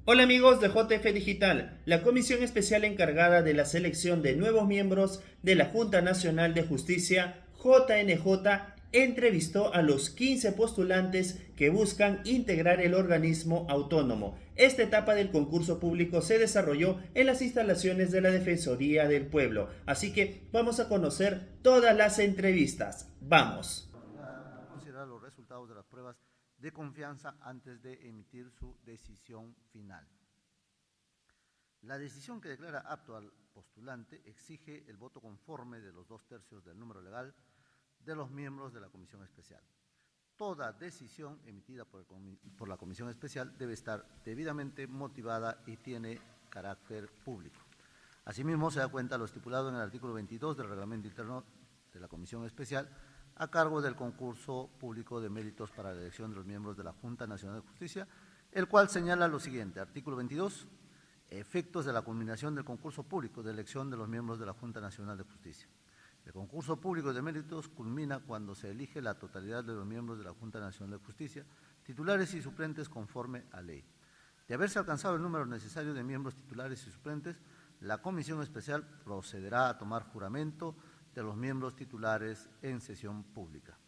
Hola amigos de JF Digital, la comisión especial encargada de la selección de nuevos miembros de la Junta Nacional de Justicia, JNJ, entrevistó a los 15 postulantes que buscan integrar el organismo autónomo. Esta etapa del concurso público se desarrolló en las instalaciones de la Defensoría del Pueblo, así que vamos a conocer todas las entrevistas. ¡Vamos! A considerar los resultados de las pruebas de confianza antes de emitir su decisión final. La decisión que declara apto al postulante exige el voto conforme de los 2/3 del número legal de los miembros de la comisión especial. Toda decisión emitida por la comisión especial debe estar debidamente motivada y tiene carácter público. Asimismo, se da cuenta lo estipulado en el artículo 22 del reglamento interno de la comisión especial a cargo del concurso público de méritos para la elección de los miembros de la Junta Nacional de Justicia, el cual señala lo siguiente: artículo 22, efectos de la culminación del concurso público de elección de los miembros de la Junta Nacional de Justicia. El concurso público de méritos culmina cuando se elige la totalidad de los miembros de la Junta Nacional de Justicia, titulares y suplentes conforme a ley. De haberse alcanzado el número necesario de miembros titulares y suplentes, la comisión especial procederá a tomar juramento de los miembros titulares en sesión pública.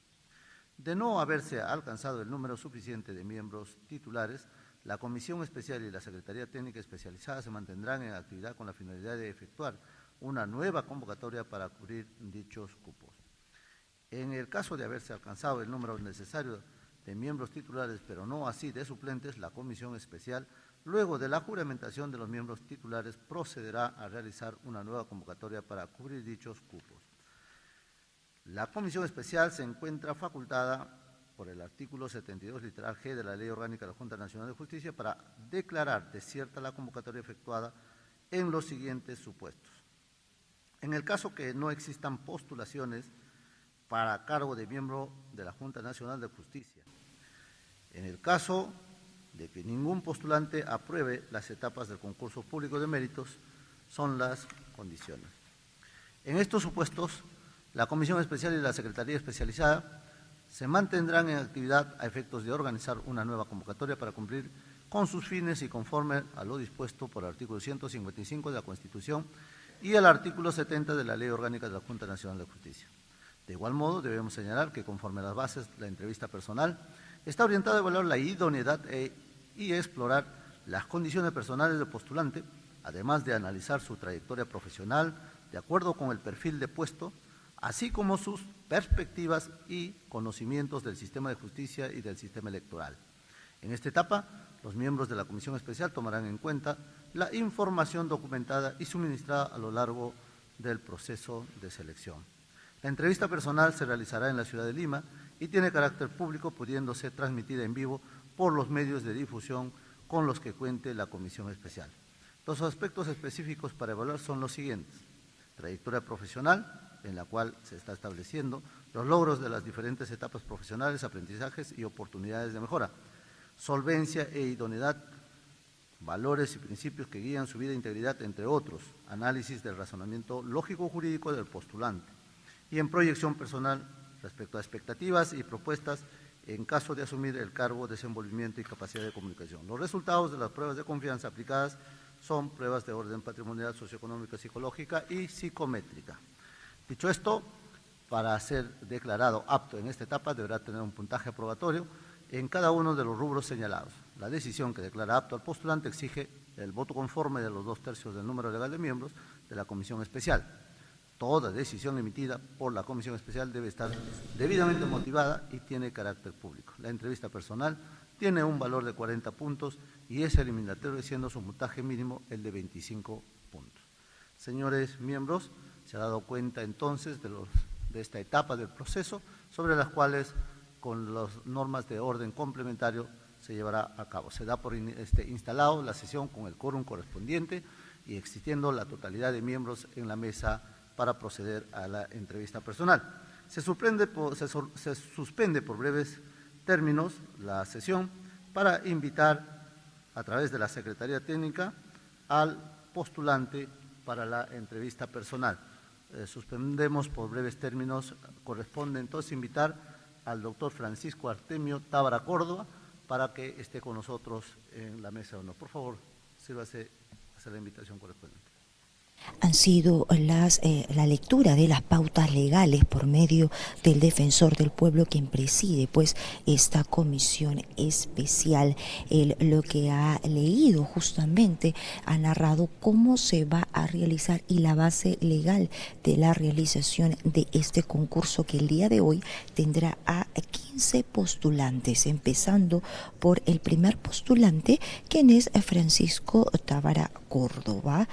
De no haberse alcanzado el número suficiente de miembros titulares, la Comisión Especial y la Secretaría Técnica Especializada se mantendrán en actividad con la finalidad de efectuar una nueva convocatoria para cubrir dichos cupos. En el caso de haberse alcanzado el número necesario de miembros titulares, pero no así de suplentes, la Comisión Especial, luego de la juramentación de los miembros titulares, procederá a realizar una nueva convocatoria para cubrir dichos cupos. La Comisión Especial se encuentra facultada por el artículo 72, literal G de la Ley Orgánica de la Junta Nacional de Justicia para declarar desierta la convocatoria efectuada en los siguientes supuestos. En el caso que no existan postulaciones para cargo de miembro de la Junta Nacional de Justicia, en el caso de que ningún postulante apruebe las etapas del concurso público de méritos, son las condiciones. En estos supuestos, la Comisión Especial y la Secretaría Especializada se mantendrán en actividad a efectos de organizar una nueva convocatoria para cumplir con sus fines y conforme a lo dispuesto por el artículo 155 de la Constitución y el artículo 70 de la Ley Orgánica de la Junta Nacional de Justicia. De igual modo, debemos señalar que conforme a las bases, la entrevista personal está orientada a evaluar la idoneidad y explorar las condiciones personales del postulante, además de analizar su trayectoria profesional de acuerdo con el perfil de puesto, así como sus perspectivas y conocimientos del sistema de justicia y del sistema electoral. En esta etapa, los miembros de la Comisión Especial tomarán en cuenta la información documentada y suministrada a lo largo del proceso de selección. La entrevista personal se realizará en la ciudad de Lima y tiene carácter público, pudiéndose transmitida en vivo por los medios de difusión con los que cuente la Comisión Especial. Los aspectos específicos para evaluar son los siguientes: trayectoria profesional, en la cual se está estableciendo los logros de las diferentes etapas profesionales, aprendizajes y oportunidades de mejora, solvencia e idoneidad, valores y principios que guían su vida e integridad, entre otros, análisis del razonamiento lógico-jurídico del postulante, y en proyección personal respecto a expectativas y propuestas en caso de asumir el cargo, desenvolvimiento y capacidad de comunicación. Los resultados de las pruebas de confianza aplicadas son pruebas de orden patrimonial, socioeconómica, psicológica y psicométrica. Dicho esto, para ser declarado apto en esta etapa deberá tener un puntaje aprobatorio en cada uno de los rubros señalados. La decisión que declara apto al postulante exige el voto conforme de los 2/3 del número legal de miembros de la Comisión Especial. Toda decisión emitida por la Comisión Especial debe estar debidamente motivada y tiene carácter público. La entrevista personal tiene un valor de 40 puntos y es eliminatorio, siendo su puntaje mínimo el de 25 puntos. Señores miembros, se ha dado cuenta entonces de esta etapa del proceso, sobre las cuales, con las normas de orden complementario, se llevará a cabo. Se da por instalado la sesión con el quórum correspondiente y existiendo la totalidad de miembros en la mesa para proceder a la entrevista personal. Se suspende por breves términos la sesión para invitar a través de la Secretaría Técnica al postulante para la entrevista personal. Suspendemos por breves términos. Corresponde entonces invitar al doctor Francisco Artemio Tábara Córdoba para que esté con nosotros en la mesa de honor. Por favor, sírvase a hacer la invitación correspondiente. Han sido la lectura de las pautas legales por medio del defensor del pueblo quien preside pues esta comisión especial. Él lo que ha leído justamente ha narrado cómo se va a realizar y la base legal de la realización de este concurso que el día de hoy tendrá a 15 postulantes, empezando por el primer postulante, quien es Francisco Tábara Córdoba,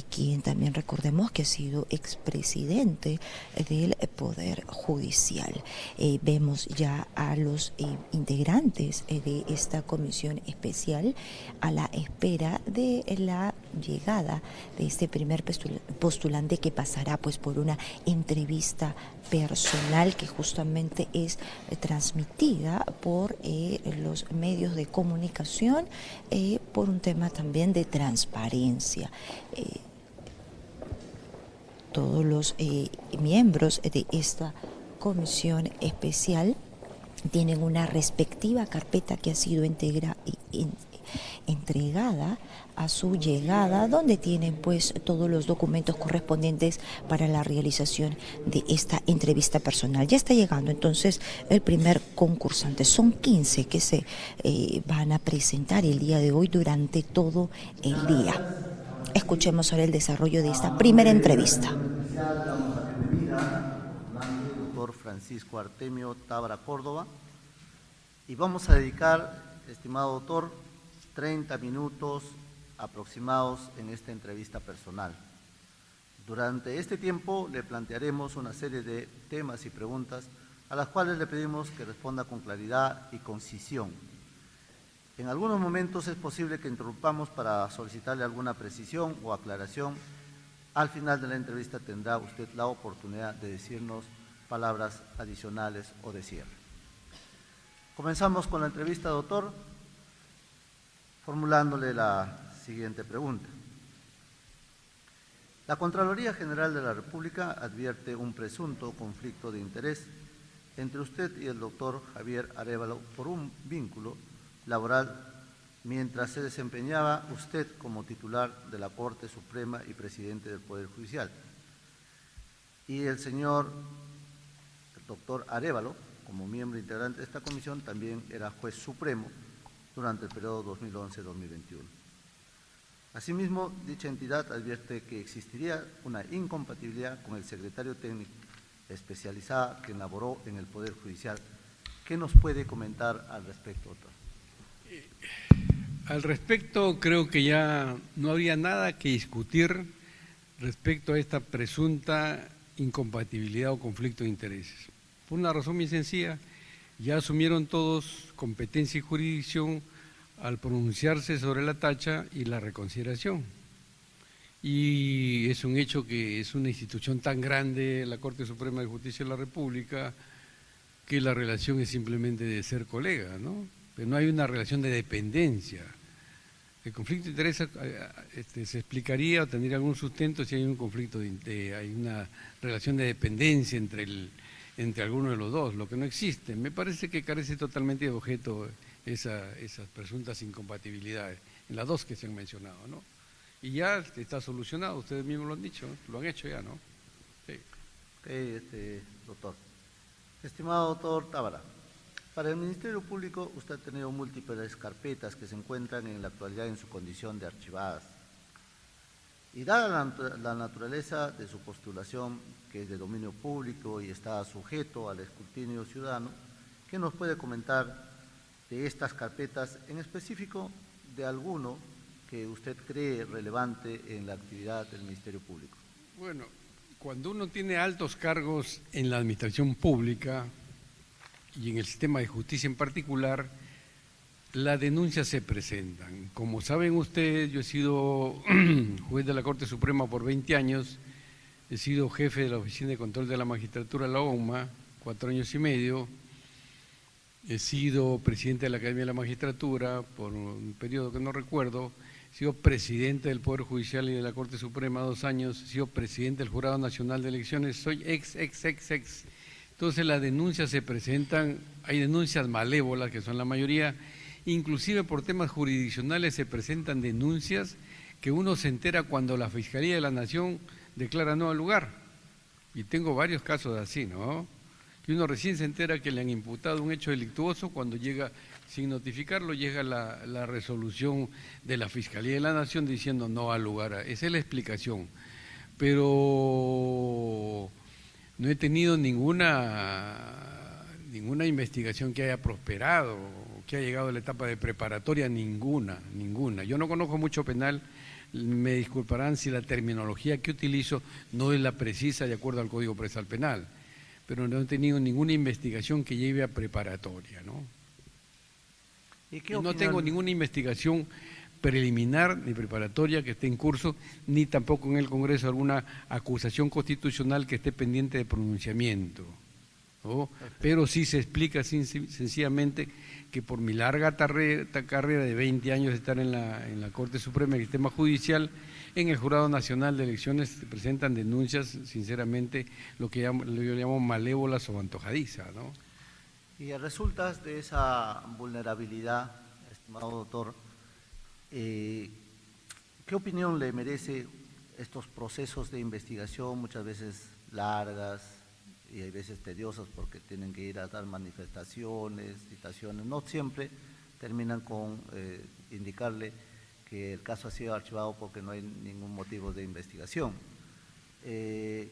quien también recordemos que ha sido expresidente del Poder Judicial. Vemos ya a los integrantes de esta comisión especial a la espera de la llegada de este primer postulante que pasará pues por una entrevista personal que justamente es transmitida por los medios de comunicación por un tema también de transparencia. Todos los miembros de esta comisión especial tienen una respectiva carpeta que ha sido entregada a su llegada, donde tienen pues todos los documentos correspondientes para la realización de esta entrevista personal. Ya está llegando entonces el primer concursante. Son 15 que se van a presentar el día de hoy durante todo el día. Escuchemos ahora el desarrollo de esta primera entrevista. Doctor Francisco Artemio Tábara Córdoba, y vamos a dedicar, estimado doctor, 30 minutos aproximados en esta entrevista personal. Durante este tiempo le plantearemos una serie de temas y preguntas a las cuales le pedimos que responda con claridad y concisión. En algunos momentos es posible que interrumpamos para solicitarle alguna precisión o aclaración. Al final de la entrevista tendrá usted la oportunidad de decirnos palabras adicionales o de cierre. Comenzamos con la entrevista, doctor, formulándole la siguiente pregunta. La Contraloría General de la República advierte un presunto conflicto de interés entre usted y el doctor Javier Arévalo por un vínculo laboral mientras se desempeñaba usted como titular de la Corte Suprema y presidente del Poder Judicial. Y el doctor Arévalo, como miembro integrante de esta comisión, también era juez supremo durante el periodo 2011-2021. Asimismo, dicha entidad advierte que existiría una incompatibilidad con el secretario técnico especializado que laboró en el Poder Judicial. ¿Qué nos puede comentar al respecto, doctor? Al respecto, creo que ya no habría nada que discutir respecto a esta presunta incompatibilidad o conflicto de intereses. Por una razón muy sencilla, ya asumieron todos competencia y jurisdicción al pronunciarse sobre la tacha y la reconsideración. Y es un hecho que es una institución tan grande, la Corte Suprema de Justicia de la República, que la relación es simplemente de ser colega, ¿no? Pero no hay una relación de dependencia. El conflicto de interés se explicaría o tendría algún sustento si hay un conflicto hay una relación de dependencia entre alguno de los dos, lo que no existe. Me parece que carece totalmente de objeto esas presuntas incompatibilidades, en las dos que se han mencionado, ¿no? Y ya está solucionado, ustedes mismos lo han dicho, ¿no? Lo han hecho ya, ¿no? Sí. Doctor. Estimado doctor Tábara, para el Ministerio Público usted ha tenido múltiples carpetas que se encuentran en la actualidad en su condición de archivadas. Y dada la naturaleza de su postulación, que es de dominio público y está sujeto al escrutinio ciudadano, ¿qué nos puede comentar de estas carpetas, en específico de alguno que usted cree relevante en la actividad del Ministerio Público? Bueno, cuando uno tiene altos cargos en la administración pública y en el sistema de justicia en particular, las denuncias se presentan. Como saben ustedes, yo he sido juez de la Corte Suprema por 20 años, he sido jefe de la Oficina de Control de la Magistratura, la OMA, 4 años y medio, he sido presidente de la Academia de la Magistratura por un periodo que no recuerdo, he sido presidente del Poder Judicial y de la Corte Suprema 2 años, he sido presidente del Jurado Nacional de Elecciones, soy ex. Entonces las denuncias se presentan, hay denuncias malévolas que son la mayoría Inclusive por temas jurisdiccionales se presentan denuncias que uno se entera cuando la Fiscalía de la Nación declara no al lugar. Y tengo varios casos así, ¿no? Que uno recién se entera que le han imputado un hecho delictuoso cuando llega, sin notificarlo, llega la resolución de la Fiscalía de la Nación diciendo no al lugar. Esa es la explicación. Pero no he tenido ninguna investigación que haya prosperado, que haya llegado a la etapa de preparatoria, ninguna. Yo no conozco mucho penal, me disculparán si la terminología que utilizo no es la precisa de acuerdo al Código Procesal Penal, pero no he tenido ninguna investigación que lleve a preparatoria, ¿no? ¿Y no tengo ninguna investigación preliminar ni preparatoria que esté en curso, ni tampoco en el Congreso alguna acusación constitucional que esté pendiente de pronunciamiento, ¿no? Pero sí se explica sencillamente que por mi larga carrera de 20 años de estar en la Corte Suprema del Sistema Judicial, en el Jurado Nacional de Elecciones se presentan denuncias, sinceramente, lo que yo llamo malévolas o antojadizas, ¿no? Y a resultas de esa vulnerabilidad, estimado doctor, ¿qué opinión le merece estos procesos de investigación, muchas veces largas y hay veces tediosas porque tienen que ir a dar manifestaciones, citaciones, no siempre terminan con indicarle que el caso ha sido archivado porque no hay ningún motivo de investigación? ¿Qué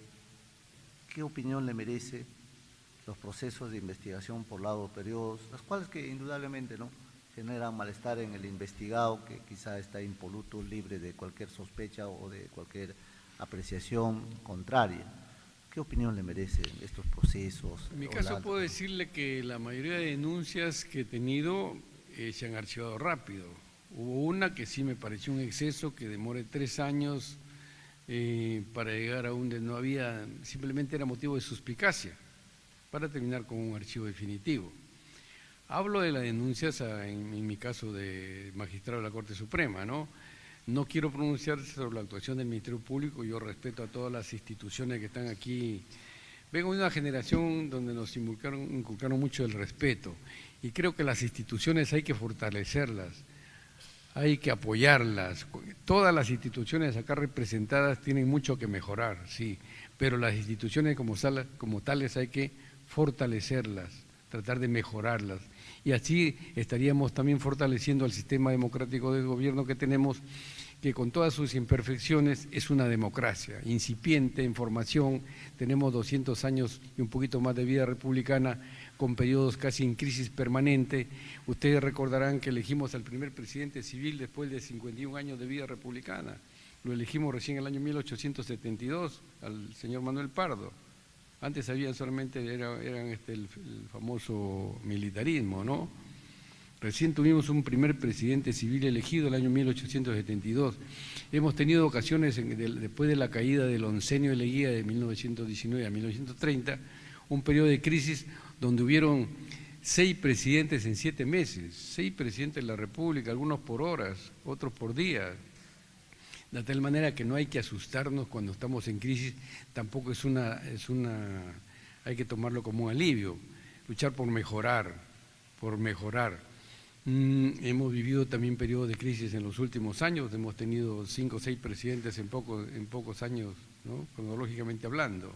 opinión le merece los procesos de investigación por largos periodos, los cuales que indudablemente no generan malestar en el investigado, que quizá está impoluto, libre de cualquier sospecha o de cualquier apreciación contraria? ¿Qué opinión le merecen estos procesos? En mi caso puedo decirle que la mayoría de denuncias que he tenido se han archivado rápido. Hubo una que sí me pareció un exceso, que demore 3 años para llegar a donde no había, simplemente era motivo de suspicacia, para terminar con un archivo definitivo. Hablo de las denuncias, en mi caso de magistrado de la Corte Suprema, ¿no? No quiero pronunciarse sobre la actuación del Ministerio Público, yo respeto a todas las instituciones que están aquí. Vengo de una generación donde nos inculcaron mucho el respeto y creo que las instituciones hay que fortalecerlas, hay que apoyarlas. Todas las instituciones acá representadas tienen mucho que mejorar, sí, pero las instituciones como tales hay que fortalecerlas, tratar de mejorarlas. Y así estaríamos también fortaleciendo el sistema democrático de gobierno que tenemos, que con todas sus imperfecciones es una democracia, incipiente en formación. Tenemos 200 años y un poquito más de vida republicana, con periodos casi en crisis permanente. Ustedes recordarán que elegimos al primer presidente civil después de 51 años de vida republicana. Lo elegimos recién en el año 1872, al señor Manuel Pardo. Antes había solamente, eran el famoso militarismo, ¿no? Recién tuvimos un primer presidente civil elegido el año 1872. Hemos tenido ocasiones, después de la caída del oncenio de Leguía de 1919 a 1930, un periodo de crisis donde hubieron 6 presidentes en 7 meses, 6 presidentes de la República, algunos por horas, otros por días. De tal manera que no hay que asustarnos cuando estamos en crisis, tampoco hay que tomarlo como un alivio, luchar por mejorar. Hemos vivido también periodos de crisis en los últimos años, hemos tenido 5 o 6 presidentes en pocos años, ¿no? Cronológicamente hablando.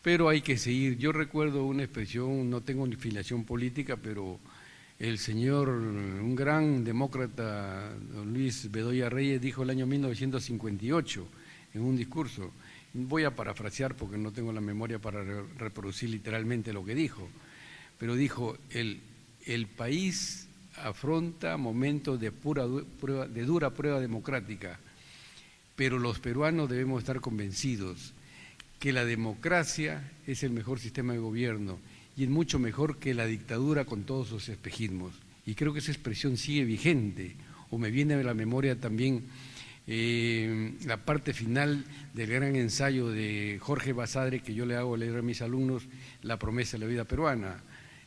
Pero hay que seguir. Yo recuerdo una expresión, no tengo ni filiación política, pero el señor, un gran demócrata, don Luis Bedoya Reyes, dijo el año 1958 en un discurso, voy a parafrasear porque no tengo la memoria para reproducir literalmente lo que dijo, pero dijo, el país afronta momentos de dura prueba democrática, pero los peruanos debemos estar convencidos que la democracia es el mejor sistema de gobierno y es mucho mejor que la dictadura con todos sus espejismos. Y creo que esa expresión sigue vigente, o me viene a la memoria también la parte final del gran ensayo de Jorge Basadre, que yo le hago leer a mis alumnos, La promesa de la vida peruana.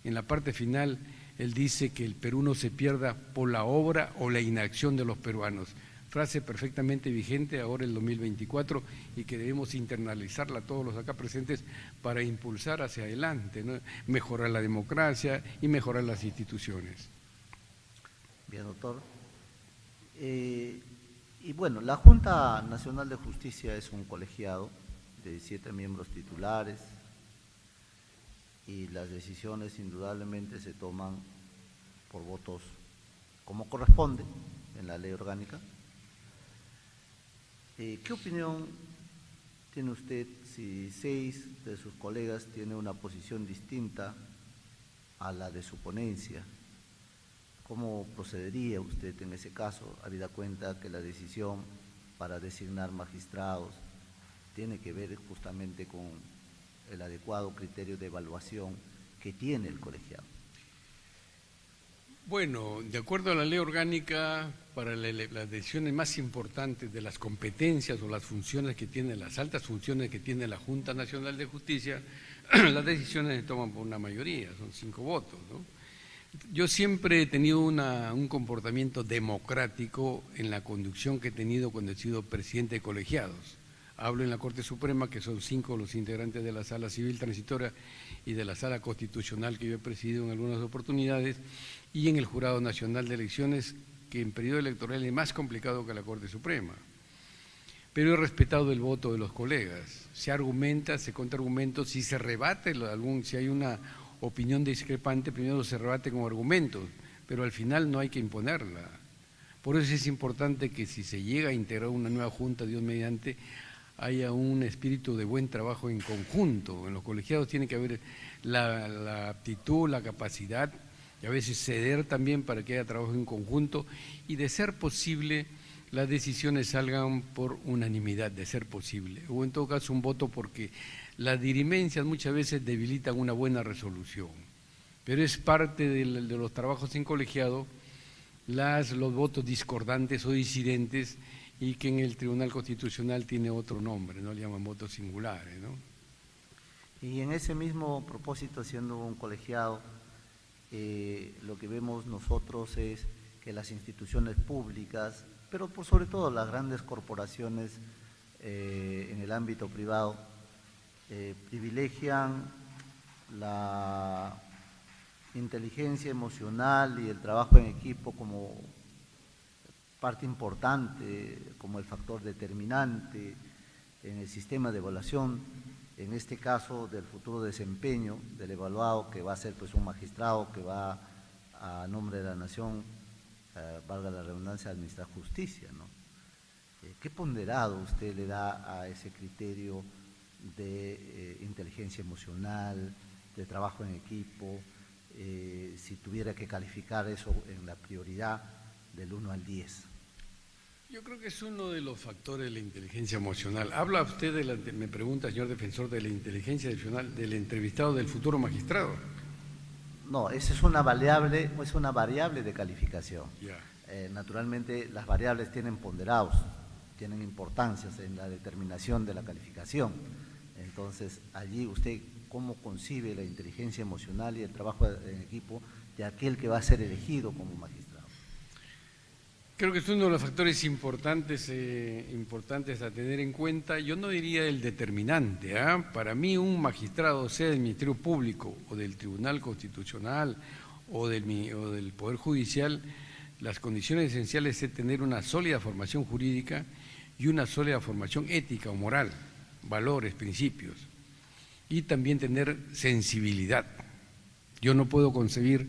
En la parte final, él dice que el Perú no se pierda por la obra o la inacción de los peruanos. Frase perfectamente vigente ahora en el 2024 y que debemos internalizarla todos los acá presentes para impulsar hacia adelante, ¿no? Mejorar la democracia y mejorar las instituciones. Bien, doctor. Y bueno, la Junta Nacional de Justicia es un colegiado de 17 miembros titulares y las decisiones indudablemente se toman por votos como corresponde en la ley orgánica. ¿Qué opinión tiene usted si 6 de sus colegas tienen una posición distinta a la de su ponencia? ¿Cómo procedería usted en ese caso, habida cuenta que la decisión para designar magistrados tiene que ver justamente con el adecuado criterio de evaluación que tiene el colegiado? Bueno, de acuerdo a la ley orgánica, para las decisiones más importantes de las competencias o las funciones que tiene, las altas funciones que tiene la Junta Nacional de Justicia, las decisiones se toman por una mayoría, son 5 votos, ¿no? Yo siempre he tenido un comportamiento democrático en la conducción que he tenido cuando he sido presidente de colegiados. Hablo en la Corte Suprema, que son 5 los integrantes de la Sala Civil Transitoria y de la Sala Constitucional que yo he presidido en algunas oportunidades, y en el Jurado Nacional de Elecciones, que en periodo electoral es más complicado que la Corte Suprema. Pero he respetado el voto de los colegas. Se argumenta, se contraargumenta, si se rebate, si hay una opinión discrepante, primero se rebate con argumentos, pero al final no hay que imponerla. Por eso es importante que si se llega a integrar una nueva junta, Dios mediante, haya un espíritu de buen trabajo en conjunto. En los colegiados tiene que haber la aptitud, la capacidad, y a veces ceder también para que haya trabajo en conjunto, y de ser posible las decisiones salgan por unanimidad, de ser posible, o en todo caso un voto, porque las dirimencias muchas veces debilitan una buena resolución, pero es parte de los trabajos en colegiado los votos discordantes o disidentes, y que en el Tribunal Constitucional tiene otro nombre, no le llaman votos singulares, ¿no? Y en ese mismo propósito, siendo un colegiado, lo que vemos nosotros es que las instituciones públicas, pero por sobre todo las grandes corporaciones en el ámbito privado, privilegian la inteligencia emocional y el trabajo en equipo como parte importante, como el factor determinante en el sistema de evaluación, en este caso del futuro desempeño del evaluado, que va a ser pues un magistrado que va a nombre de la nación, valga la redundancia, a administrar justicia, ¿no? ¿Qué ponderado usted le da a ese criterio de inteligencia emocional, de trabajo en equipo, si tuviera que calificar eso en la prioridad del 1 al 10? Yo creo que es uno de los factores de la inteligencia emocional. ¿Habla usted me pregunta, señor defensor, de la inteligencia emocional del entrevistado del futuro magistrado? No, esa es una variable de calificación. Yeah. Naturalmente las variables tienen ponderados, tienen importancias en la determinación de la calificación. Entonces, allí usted, ¿cómo concibe la inteligencia emocional y el trabajo en equipo de aquel que va a ser elegido como magistrado? Creo que es uno de los factores importantes a tener en cuenta. Yo no diría el determinante. Para mí, un magistrado, sea del Ministerio Público o del Tribunal Constitucional o del Poder Judicial, las condiciones esenciales es tener una sólida formación jurídica y una sólida formación ética o moral, valores, principios, y también tener sensibilidad. Yo no puedo concebir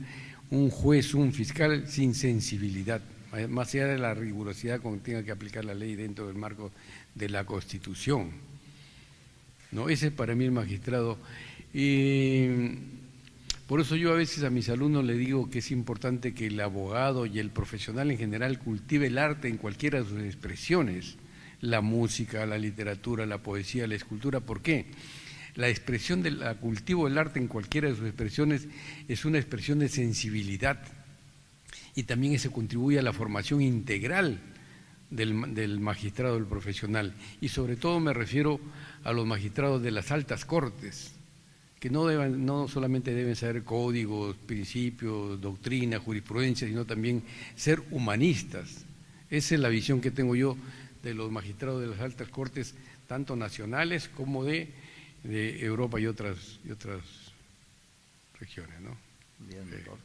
un juez, un fiscal sin sensibilidad, más allá de la rigurosidad con que tenga que aplicar la ley dentro del marco de la Constitución, ¿no? Ese es para mí el magistrado. Y por eso yo a veces a mis alumnos les digo que es importante que el abogado y el profesional en general cultive el arte en cualquiera de sus expresiones, la música, la literatura, la poesía, la escultura. ¿Por qué? La expresión del cultivo del arte en cualquiera de sus expresiones es una expresión de sensibilidad, y también se contribuye a la formación integral del magistrado, del profesional, y sobre todo me refiero a los magistrados de las altas cortes, que no solamente deben saber códigos, principios, doctrina, jurisprudencia, sino también ser humanistas. Esa es la visión que tengo yo de los magistrados de las altas cortes, tanto nacionales como de Europa y otras regiones, ¿no? Bien, doctor.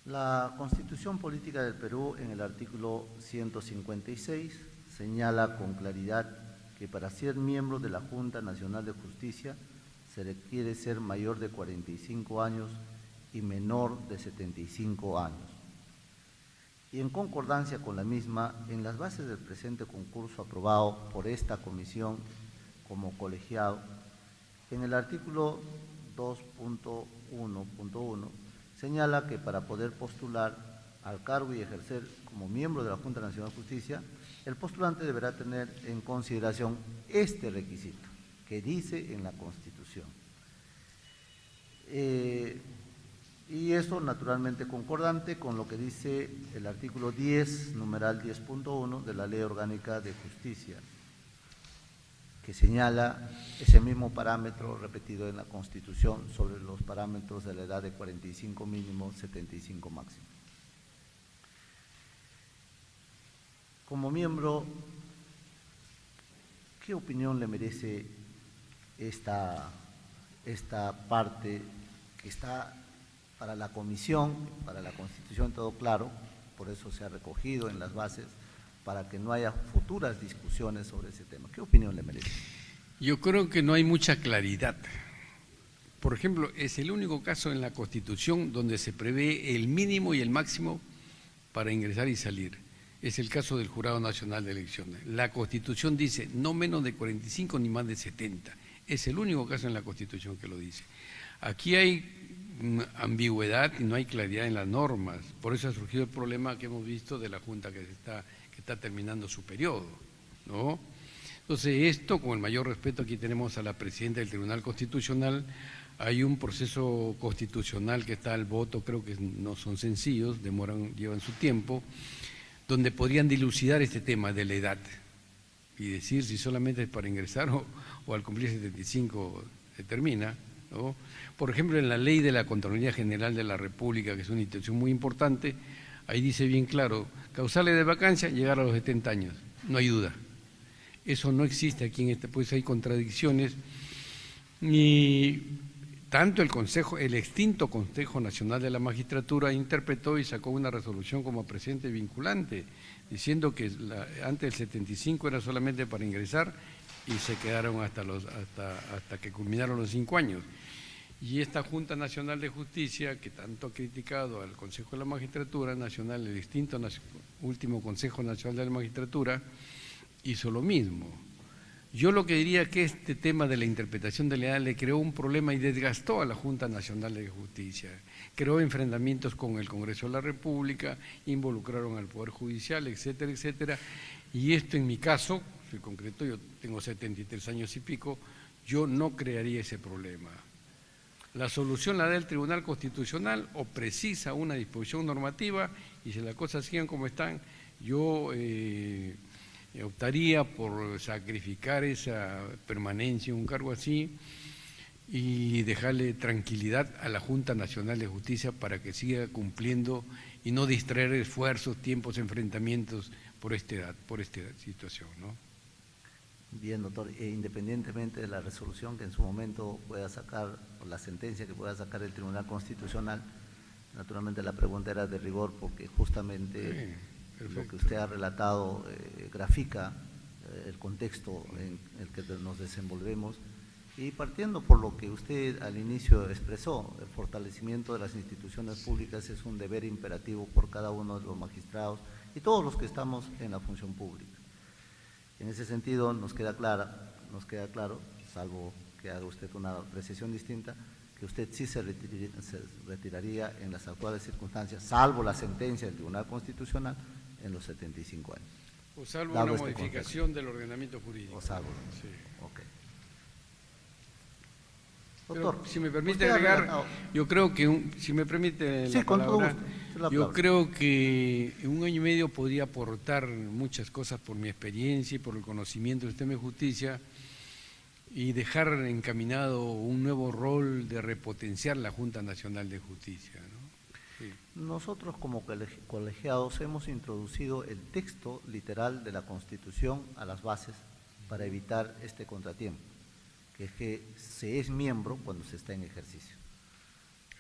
La Constitución Política del Perú, en el artículo 156, señala con claridad que para ser miembro de la Junta Nacional de Justicia se requiere ser mayor de 45 años y menor de 75 años. Y en concordancia con la misma, en las bases del presente concurso aprobado por esta comisión como colegiado, en el artículo 2.1.1 señala que para poder postular al cargo y ejercer como miembro de la Junta Nacional de Justicia, el postulante deberá tener en consideración este requisito que dice en la Constitución. Y eso naturalmente concordante con lo que dice el artículo 10, numeral 10.1 de la Ley Orgánica de Justicia, que señala ese mismo parámetro repetido en la Constitución sobre los parámetros de la edad de 45 mínimo, 75 máximo. Como miembro, ¿qué opinión le merece esta parte que está para la comisión, para la Constitución, todo claro, por eso se ha recogido en las bases, para que no haya futuras discusiones sobre ese tema? ¿Qué opinión le merece? Yo creo que no hay mucha claridad. Por ejemplo, es el único caso en la Constitución donde se prevé el mínimo y el máximo para ingresar y salir. Es el caso del Jurado Nacional de Elecciones. La Constitución dice no menos de 45 ni más de 70. Es el único caso en la Constitución que lo dice. Aquí hay ambigüedad y no hay claridad en las normas. Por eso ha surgido el problema que hemos visto de la Junta que está terminando su periodo, ¿no? Entonces, esto, con el mayor respeto, aquí tenemos a la presidenta del Tribunal Constitucional. Hay un proceso constitucional que está al voto, creo que no son sencillos, llevan su tiempo, donde podrían dilucidar este tema de la edad y decir si solamente es para ingresar o al cumplir 75 se termina, ¿no? Por ejemplo, en la ley de la Contraloría General de la República, que es una institución muy importante, ahí dice bien claro, causales de vacancia, llegar a los 70 años, no hay duda. Eso no existe aquí en pues hay contradicciones, y tanto el extinto Consejo Nacional de la Magistratura interpretó y sacó una resolución como presente vinculante, diciendo que antes del 75 era solamente para ingresar y se quedaron hasta que culminaron los 5 años. Y esta Junta Nacional de Justicia, que tanto ha criticado al Consejo de la Magistratura Nacional, el extinto último Consejo Nacional de la Magistratura, hizo lo mismo. Yo lo que diría es que este tema de la interpretación de la edad le creó un problema y desgastó a la Junta Nacional de Justicia, creó enfrentamientos con el Congreso de la República, involucraron al Poder Judicial, etcétera, etcétera, y esto en mi caso, en concreto yo tengo 73 años y pico, yo no crearía ese problema. La solución la da el Tribunal Constitucional o precisa una disposición normativa, y si las cosas siguen como están, yo optaría por sacrificar esa permanencia en un cargo así y dejarle tranquilidad a la Junta Nacional de Justicia para que siga cumpliendo y no distraer esfuerzos, tiempos, enfrentamientos por esta situación, ¿no? Bien, doctor, independientemente de la resolución que en su momento pueda sacar, o la sentencia que pueda sacar el Tribunal Constitucional, naturalmente la pregunta era de rigor porque justamente lo que usted ha relatado grafica el contexto en el que nos desenvolvemos, y partiendo por lo que usted al inicio expresó, el fortalecimiento de las instituciones públicas es un deber imperativo por cada uno de los magistrados y todos los que estamos en la función pública. En ese sentido nos queda claro, salvo que haga usted una precisión distinta, que usted sí se retiraría en las actuales circunstancias, salvo la sentencia del Tribunal Constitucional, en los 75 años. O salvo una modificación del ordenamiento jurídico. O salvo. Sí. Ok. Doctor, Doctor, si me permite agregar, yo creo que, si me permite la palabra, yo creo que en 1 año y medio podría aportar muchas cosas por mi experiencia y por el conocimiento del sistema de justicia y dejar encaminado un nuevo rol de repotenciar la Junta Nacional de Justicia, ¿no? Sí. Nosotros como colegiados hemos introducido el texto literal de la Constitución a las bases para evitar este contratiempo, que es que se es miembro cuando se está en ejercicio.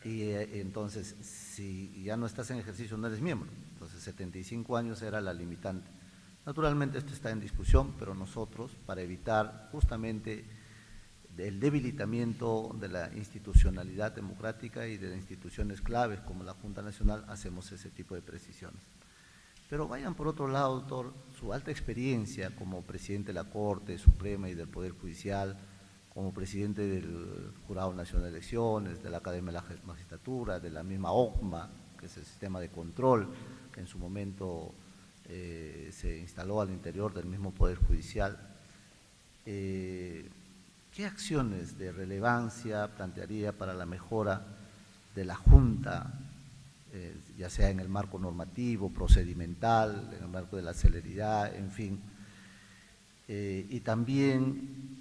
Y entonces, si ya no estás en ejercicio, no eres miembro. Entonces, 75 años era la limitante. Naturalmente, esto está en discusión, pero nosotros, para evitar justamente el debilitamiento de la institucionalidad democrática y de las instituciones claves como la Junta Nacional, hacemos ese tipo de precisiones. Pero vayan por otro lado, doctor, su alta experiencia como presidente de la Corte Suprema y del Poder Judicial, como presidente del Jurado Nacional de Elecciones, de la Academia de la Magistratura, de la misma OCMA, que es el sistema de control que en su momento se instaló al interior del mismo Poder Judicial. ¿Qué acciones de relevancia plantearía para la mejora de la Junta, ya sea en el marco normativo, procedimental, en el marco de la celeridad, en fin, y también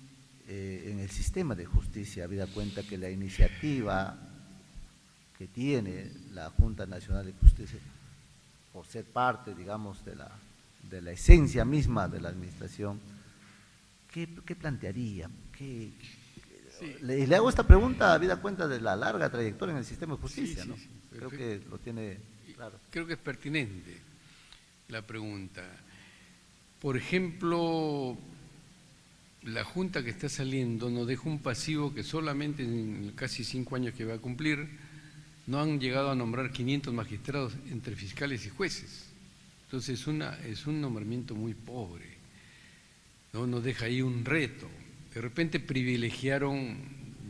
en el sistema de justicia, habida cuenta que la iniciativa que tiene la Junta Nacional de Justicia, por ser parte, digamos, de la esencia misma de la administración, ¿qué plantearía? Sí. Le hago esta pregunta habida cuenta de la larga trayectoria en el sistema de justicia, ¿no? Creo que lo tiene claro. Creo que es pertinente la pregunta. Por ejemplo, la Junta que está saliendo nos deja un pasivo que solamente en casi 5 años que va a cumplir no han llegado a nombrar 500 magistrados entre fiscales y jueces. Entonces es un nombramiento muy pobre, ¿no? Nos deja ahí un reto. De repente privilegiaron,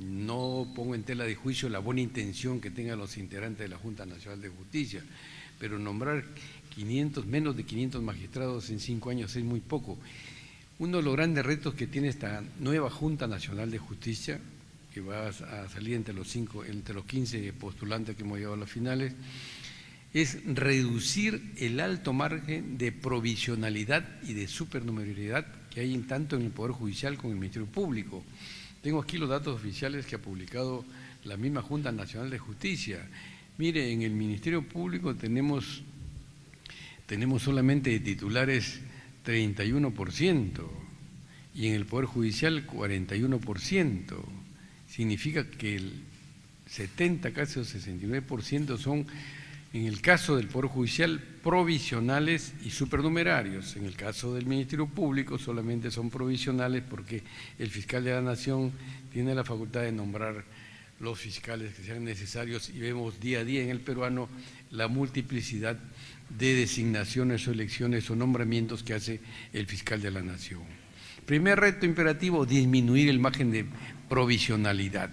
no pongo en tela de juicio la buena intención que tengan los integrantes de la Junta Nacional de Justicia, pero nombrar menos de 500 magistrados en 5 años es muy poco. Uno de los grandes retos que tiene esta nueva Junta Nacional de Justicia, que va a salir entre los 15 postulantes que hemos llegado a las finales, es reducir el alto margen de provisionalidad y de supernumerariedad que hay tanto en el Poder Judicial como en el Ministerio Público. Tengo aquí los datos oficiales que ha publicado la misma Junta Nacional de Justicia. Mire, en el Ministerio Público tenemos solamente de titulares 31% y en el Poder Judicial 41%. Significa que el 70, casi el 69% son, en el caso del Poder Judicial, provisionales y supernumerarios. En el caso del Ministerio Público solamente son provisionales porque el fiscal de la Nación tiene la facultad de nombrar los fiscales que sean necesarios y vemos día a día en el peruano la multiplicidad de designaciones o elecciones o nombramientos que hace el fiscal de la Nación. Primer reto imperativo, disminuir el margen de provisionalidad.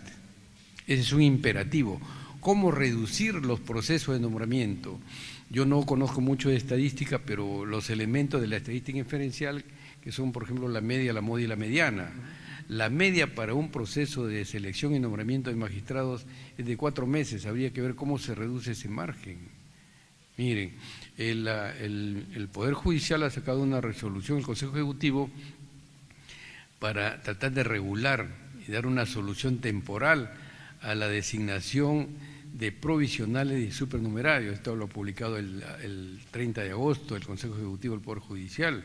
Ese es un imperativo. ¿Cómo reducir los procesos de nombramiento? Yo no conozco mucho de estadística, pero los elementos de la estadística inferencial, que son, por ejemplo, la media, la moda y la mediana. La media para un proceso de selección y nombramiento de magistrados es de 4 meses. Habría que ver cómo se reduce ese margen. Miren, el Poder Judicial ha sacado una resolución, el Consejo Ejecutivo, para tratar de regular y dar una solución temporal a la designación de provisionales y supernumerarios. Esto lo ha publicado el 30 de agosto el Consejo Ejecutivo del Poder Judicial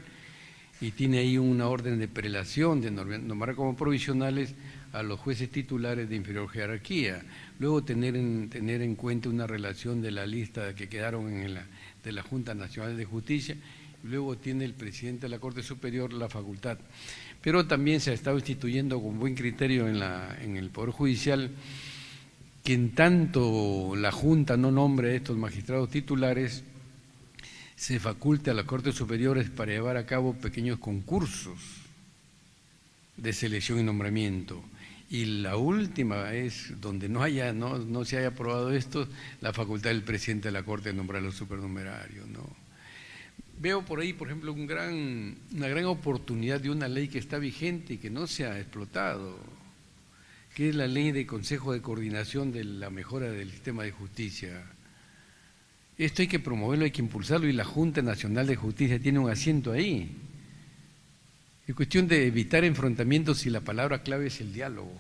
y tiene ahí una orden de prelación de nombrar como provisionales a los jueces titulares de inferior jerarquía. Luego tener en cuenta una relación de la lista que quedaron de la Junta Nacional de Justicia. Luego tiene el presidente de la Corte Superior la facultad. Pero también se ha estado instituyendo con buen criterio en el Poder Judicial que en tanto la Junta no nombre a estos magistrados titulares, se faculte a las Cortes Superiores para llevar a cabo pequeños concursos de selección y nombramiento. Y la última es, donde no se haya aprobado esto, la facultad del presidente de la Corte de nombrar a los supernumerarios, ¿no? Veo por ahí, por ejemplo, una gran oportunidad de una ley que está vigente y que no se ha explotado, que es la ley de Consejo de Coordinación de la Mejora del Sistema de Justicia. Esto hay que promoverlo, hay que impulsarlo y la Junta Nacional de Justicia tiene un asiento ahí. Es cuestión de evitar enfrentamientos y la palabra clave es el diálogo.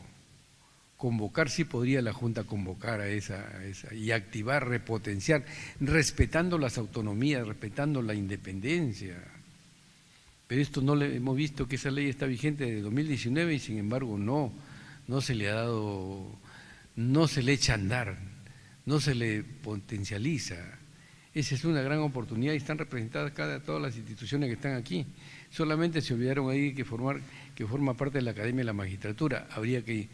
Convocar, sí podría la Junta convocar a esa y activar, repotenciar, respetando las autonomías, respetando la independencia. Pero esto hemos visto que esa ley está vigente desde 2019 y sin embargo no se le ha dado, no se le echa a andar. no se le potencializa. Esa es una gran oportunidad y están representadas todas las instituciones que están aquí. Solamente se olvidaron ahí que forma parte de la Academia de la Magistratura. Habría que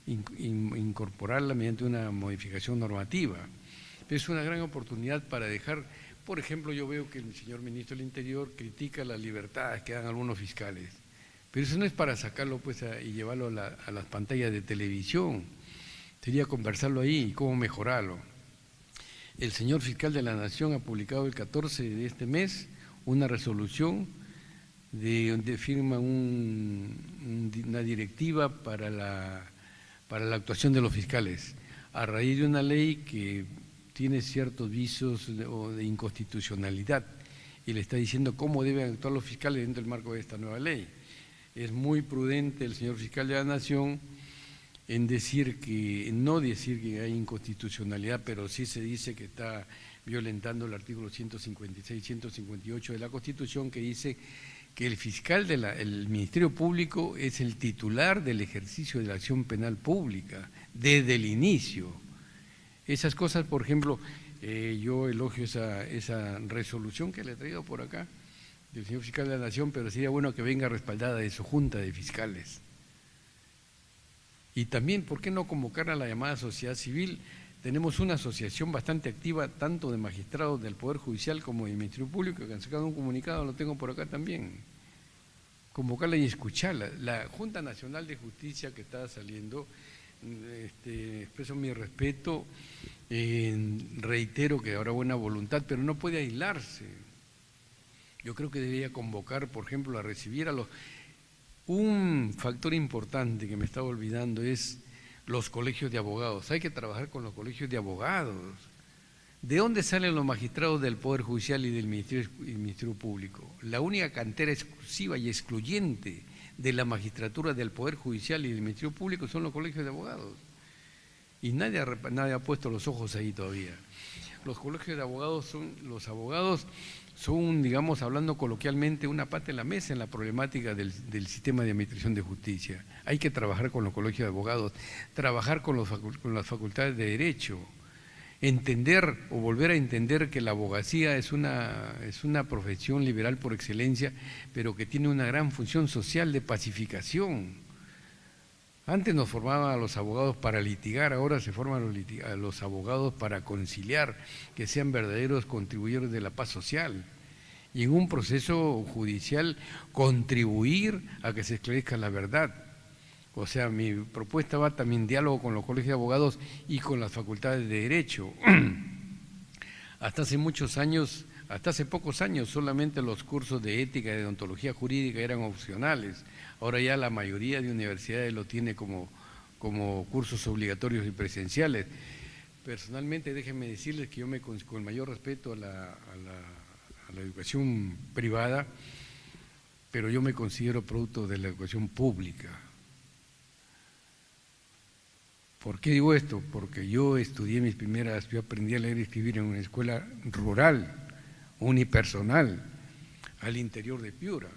incorporarla mediante una modificación normativa. Pero es una gran oportunidad para dejar, por ejemplo, yo veo que el señor ministro del Interior critica las libertades que dan algunos fiscales, pero eso no es para sacarlo pues y llevarlo a las pantallas de televisión, sería conversarlo ahí y cómo mejorarlo. El señor fiscal de la Nación ha publicado el 14 de este mes una resolución donde firma una directiva para la actuación de los fiscales, a raíz de una ley que tiene ciertos visos de inconstitucionalidad y le está diciendo cómo deben actuar los fiscales dentro del marco de esta nueva ley. Es muy prudente el señor fiscal de la Nación en no decir que hay inconstitucionalidad, pero sí se dice que está violentando el artículo 156, 158 de la Constitución, que dice que el fiscal el Ministerio Público es el titular del ejercicio de la acción penal pública desde el inicio. Esas cosas, por ejemplo, yo elogio esa resolución que le he traído por acá del señor fiscal de la Nación, pero sería bueno que venga respaldada de su junta de fiscales. Y también, ¿por qué no convocar a la llamada sociedad civil? Tenemos una asociación bastante activa, tanto de magistrados del Poder Judicial como del Ministerio Público, que han sacado un comunicado, lo tengo por acá también. Convocarla y escucharla. La Junta Nacional de Justicia que está saliendo, expreso mi respeto, reitero que habrá buena voluntad, pero no puede aislarse. Yo creo que debería convocar, por ejemplo, a recibir a los… Un factor importante que me estaba olvidando es los colegios de abogados. Hay que trabajar con los colegios de abogados. ¿De dónde salen los magistrados del Poder Judicial y del Ministerio Público? La única cantera exclusiva y excluyente de la magistratura del Poder Judicial y del Ministerio Público son los colegios de abogados. Y nadie ha puesto los ojos ahí todavía. Los colegios de abogados son, digamos, hablando coloquialmente, una pata en la mesa en la problemática del sistema de administración de justicia. Hay que trabajar con los colegios de abogados, trabajar con las facultades de Derecho, entender o volver a entender que la abogacía es una profesión liberal por excelencia, pero que tiene una gran función social de pacificación. Antes nos formaban a los abogados para litigar, ahora se forman a los abogados para conciliar, que sean verdaderos contribuyentes de la paz social. Y en un proceso judicial contribuir a que se esclarezca la verdad. O sea, mi propuesta va también en diálogo con los colegios de abogados y con las facultades de Derecho. Hasta hace pocos años, solamente los cursos de ética y de deontología jurídica eran opcionales. Ahora ya la mayoría de universidades lo tiene como cursos obligatorios y presenciales. Personalmente, déjenme decirles que yo con el mayor respeto a la educación privada, pero yo me considero producto de la educación pública. ¿Por qué digo esto? Porque yo aprendí a leer y escribir en una escuela rural, unipersonal, al interior de Piura,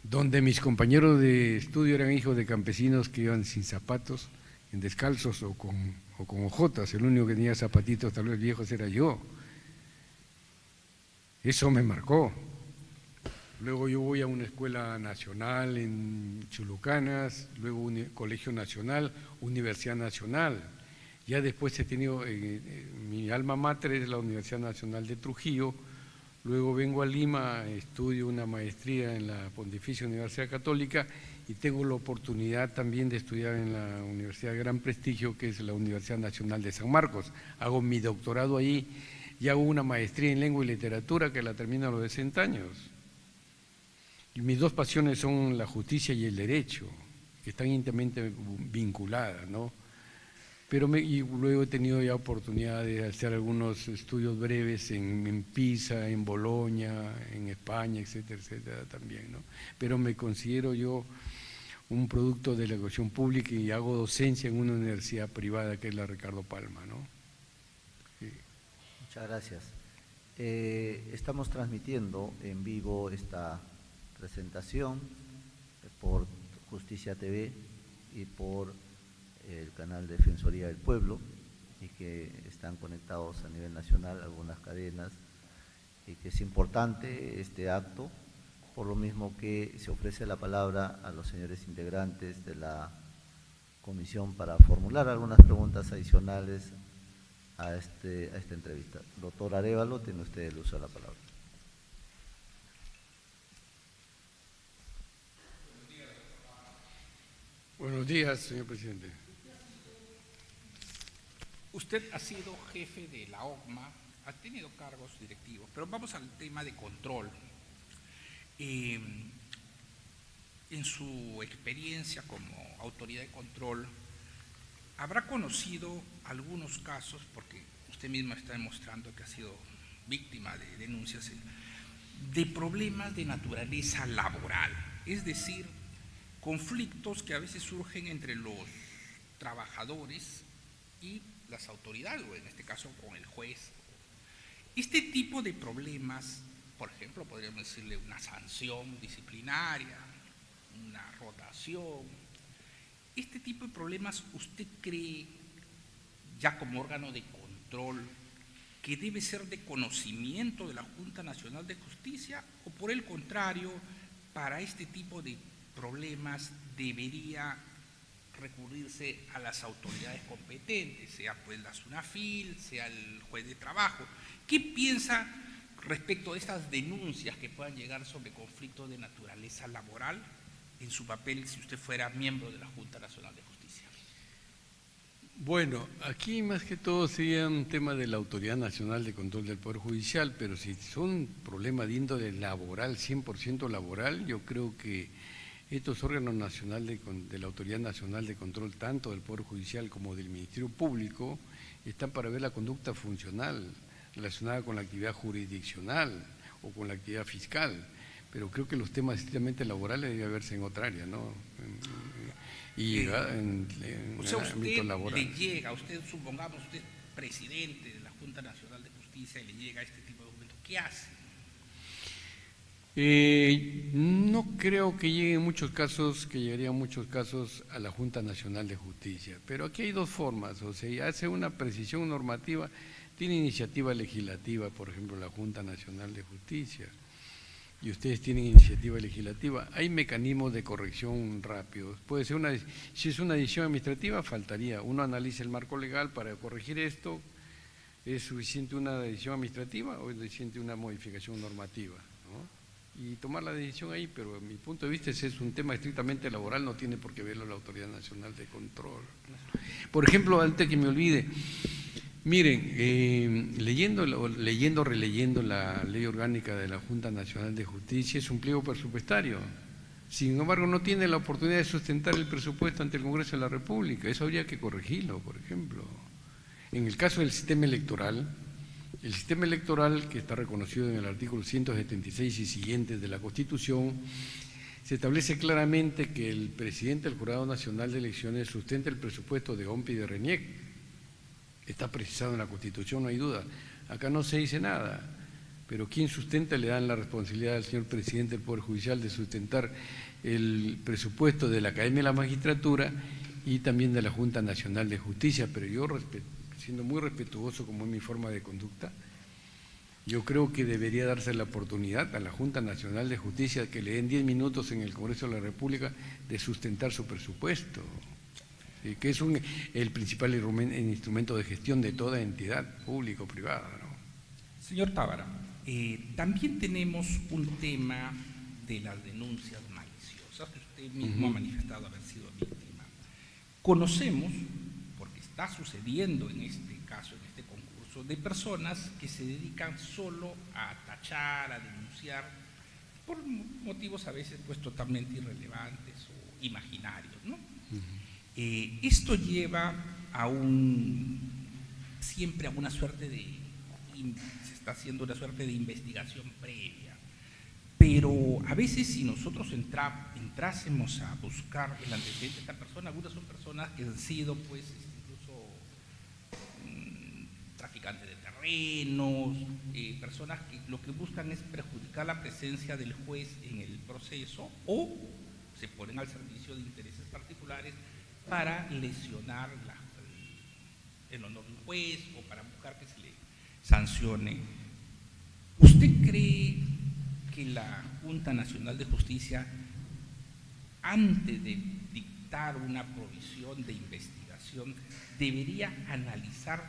donde mis compañeros de estudio eran hijos de campesinos que iban sin zapatos, en descalzos o con ojotas. El único que tenía zapatitos tal vez viejos era yo. Eso me marcó. Luego yo voy a una escuela nacional en Chulucanas, luego un colegio nacional, Universidad Nacional. Ya después he tenido, mi alma mater es la Universidad Nacional de Trujillo. Luego vengo a Lima, estudio una maestría en la Pontificia Universidad Católica y tengo la oportunidad también de estudiar en la Universidad de Gran Prestigio, que es la Universidad Nacional de San Marcos. Hago mi doctorado ahí y hago una maestría en Lengua y Literatura que la termino a los 60 años. Y mis dos pasiones son la justicia y el derecho, que están íntimamente vinculadas, ¿no? Y luego he tenido ya oportunidad de hacer algunos estudios breves en Pisa, en Bolonia, en España, etcétera, etcétera también, ¿no? Pero me considero yo un producto de la educación pública y hago docencia en una universidad privada que es la Ricardo Palma, ¿no? Sí. Muchas gracias. Estamos transmitiendo en vivo esta presentación por Justicia TV y por el canal Defensoría del Pueblo y que están conectados a nivel nacional algunas cadenas, y que es importante este acto, por lo mismo que se ofrece la palabra a los señores integrantes de la comisión para formular algunas preguntas adicionales a esta entrevista. Doctor Arévalo, tiene usted el uso de la palabra. Buenos días, señor presidente. Usted ha sido jefe de la OCMA, ha tenido cargos directivos, pero vamos al tema de control. En su experiencia como autoridad de control, ¿habrá conocido algunos casos, porque usted mismo está demostrando que ha sido víctima de denuncias, de problemas de naturaleza laboral? Es decir, conflictos que a veces surgen entre los trabajadores y las autoridades, o en este caso con el juez. Este tipo de problemas, por ejemplo, podríamos decirle una sanción disciplinaria, una rotación. Este tipo de problemas, ¿usted cree, ya como órgano de control, que debe ser de conocimiento de la Junta Nacional de Justicia, o por el contrario, para este tipo de problemas debería recurrirse a las autoridades competentes, sea pues la SUNAFIL, sea el juez de trabajo? ¿Qué piensa respecto de estas denuncias que puedan llegar sobre conflictos de naturaleza laboral en su papel si usted fuera miembro de la Junta Nacional de Justicia? Bueno, aquí más que todo sería un tema de la Autoridad Nacional de Control del Poder Judicial, pero si son problemas de índole laboral, 100% laboral, yo creo que estos órganos nacionales de la Autoridad Nacional de Control, tanto del Poder Judicial como del Ministerio Público, están para ver la conducta funcional relacionada con la actividad jurisdiccional o con la actividad fiscal, pero creo que los temas estrictamente laborales deben verse en otra área, ¿no? Y en o sea, el ámbito laboral. Le llega, usted, supongamos, usted es presidente de la Junta Nacional de Justicia y le llega este tipo de documentos, ¿qué hace? No creo que lleguen muchos casos, que llegarían muchos casos a la Junta Nacional de Justicia, pero aquí hay dos formas, o sea, hace una precisión normativa, tiene iniciativa legislativa, por ejemplo, la Junta Nacional de Justicia, y ustedes tienen iniciativa legislativa, hay mecanismos de corrección rápidos, puede ser si es una decisión administrativa, faltaría, uno analiza el marco legal para corregir esto, ¿es suficiente una decisión administrativa o es suficiente una modificación normativa? ¿No? Y tomar la decisión ahí, pero en mi punto de vista ese es un tema estrictamente laboral, no tiene por qué verlo la Autoridad Nacional de Control. Por ejemplo, antes que me olvide, miren, releyendo la Ley Orgánica de la Junta Nacional de Justicia, es un pliego presupuestario, sin embargo no tiene la oportunidad de sustentar el presupuesto ante el Congreso de la República, eso habría que corregirlo, por ejemplo. En el caso del sistema electoral, el sistema electoral, que está reconocido en el artículo 176 y siguientes de la Constitución, se establece claramente que el presidente del Jurado Nacional de Elecciones sustenta el presupuesto de OMPI y de RENIEC. Está precisado en la Constitución, no hay duda. Acá no se dice nada, pero ¿quién sustenta? Le dan la responsabilidad al señor presidente del Poder Judicial de sustentar el presupuesto de la Academia de la Magistratura y también de la Junta Nacional de Justicia, pero yo siendo muy respetuoso como es mi forma de conducta, yo creo que debería darse la oportunidad a la Junta Nacional de Justicia que le den 10 minutos en el Congreso de la República de sustentar su presupuesto, que es el principal instrumento de gestión de toda entidad pública o privada, ¿no? Señor Tábara, también tenemos un tema de las denuncias maliciosas que usted mismo ha manifestado haber sido víctima. Conocemos, porque está sucediendo en este caso, en este concurso, de personas que se dedican solo a tachar, a denunciar, por motivos a veces pues totalmente irrelevantes o imaginarios, ¿no? Esto lleva a siempre a una suerte se está haciendo una suerte de investigación previa, pero a veces si nosotros entrásemos a buscar el antecedente de esta persona, algunas son personas que han sido pues incluso traficantes de terrenos, personas que lo que buscan es perjudicar la presencia del juez en el proceso o se ponen al servicio de intereses particulares para lesionar el honor de un juez o para buscar que se le sancione. ¿Usted cree que la Junta Nacional de Justicia, antes de dictar una provisión de investigación, debería analizar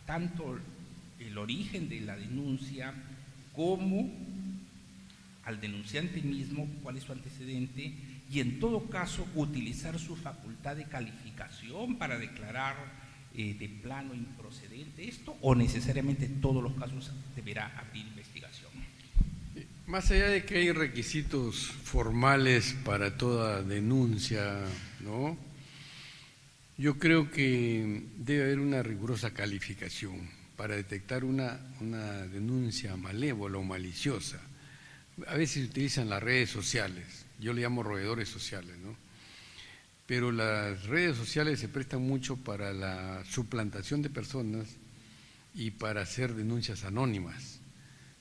tanto el origen de la denuncia como al denunciante mismo, cuál es su antecedente, y en todo caso utilizar su facultad de calificación para declarar de plano improcedente esto, o necesariamente todos los casos deberá abrir investigación? Más allá de que hay requisitos formales para toda denuncia, ¿no?, yo creo que debe haber una rigurosa calificación para detectar una denuncia malévola o maliciosa. A veces se utilizan las redes sociales, yo le llamo roedores sociales, ¿no? Pero las redes sociales se prestan mucho para la suplantación de personas y para hacer denuncias anónimas.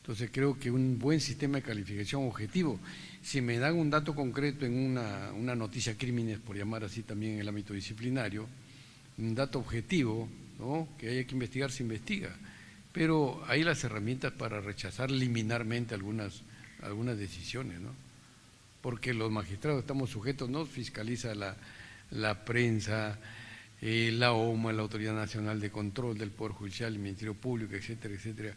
Entonces creo que un buen sistema de calificación objetivo, si me dan un dato concreto en una noticia crímenes, por llamar así también en el ámbito disciplinario, un dato objetivo, ¿no?, que haya que investigar, se investiga, pero hay las herramientas para rechazar liminarmente algunas decisiones, ¿no? Porque los magistrados estamos sujetos, nos fiscaliza la prensa, la OMA, la Autoridad Nacional de Control del Poder Judicial, el Ministerio Público, etcétera, etcétera.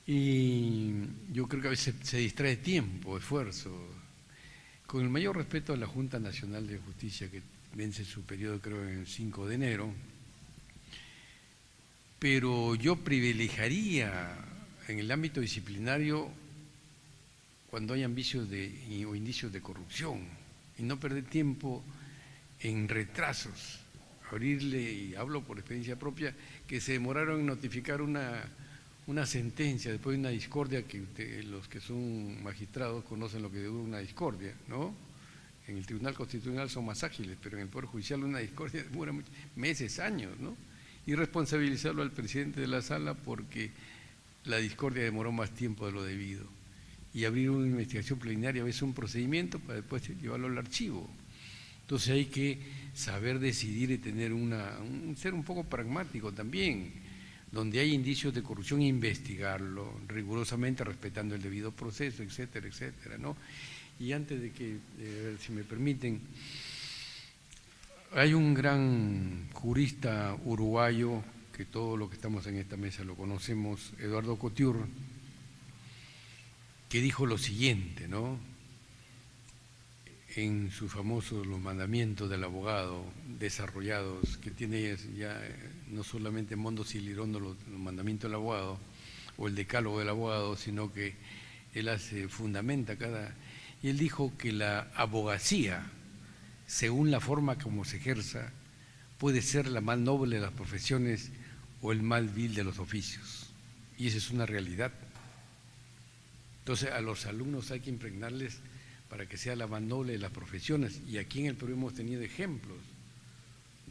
Y yo creo que a veces se distrae tiempo, esfuerzo. Con el mayor respeto a la Junta Nacional de Justicia, que vence su periodo creo en el 5 de enero, pero yo privilegiaría en el ámbito disciplinario cuando hayan vicios o indicios de corrupción y no perder tiempo en retrasos. Abrirle, y hablo por experiencia propia, que se demoraron en notificar una sentencia después de una discordia, que los que son magistrados conocen lo que dura una discordia, ¿no? En el Tribunal Constitucional son más ágiles, pero en el Poder Judicial una discordia demora meses, años, ¿no? Y responsabilizarlo al presidente de la sala porque la discordia demoró más tiempo de lo debido. Y abrir una investigación plenaria a veces un procedimiento para después llevarlo al archivo. Entonces hay que saber decidir y tener ser un poco pragmático también. Donde hay indicios de corrupción, investigarlo rigurosamente, respetando el debido proceso, etcétera, etcétera, ¿no? Y antes de que, si me permiten, hay un gran jurista uruguayo, que todos los que estamos en esta mesa lo conocemos, Eduardo Couture, que dijo lo siguiente, ¿no?, en sus famosos Los Mandamientos del Abogado, desarrollados, que tiene ya no solamente Mondo Cilirondo los Mandamientos del Abogado o el Decálogo del Abogado, sino que él fundamenta y él dijo que la abogacía, según la forma como se ejerza, puede ser la más noble de las profesiones o el más vil de los oficios, y esa es una realidad. Entonces a los alumnos hay que impregnarles para que sea la más noble de las profesiones, y aquí en el Perú hemos tenido ejemplos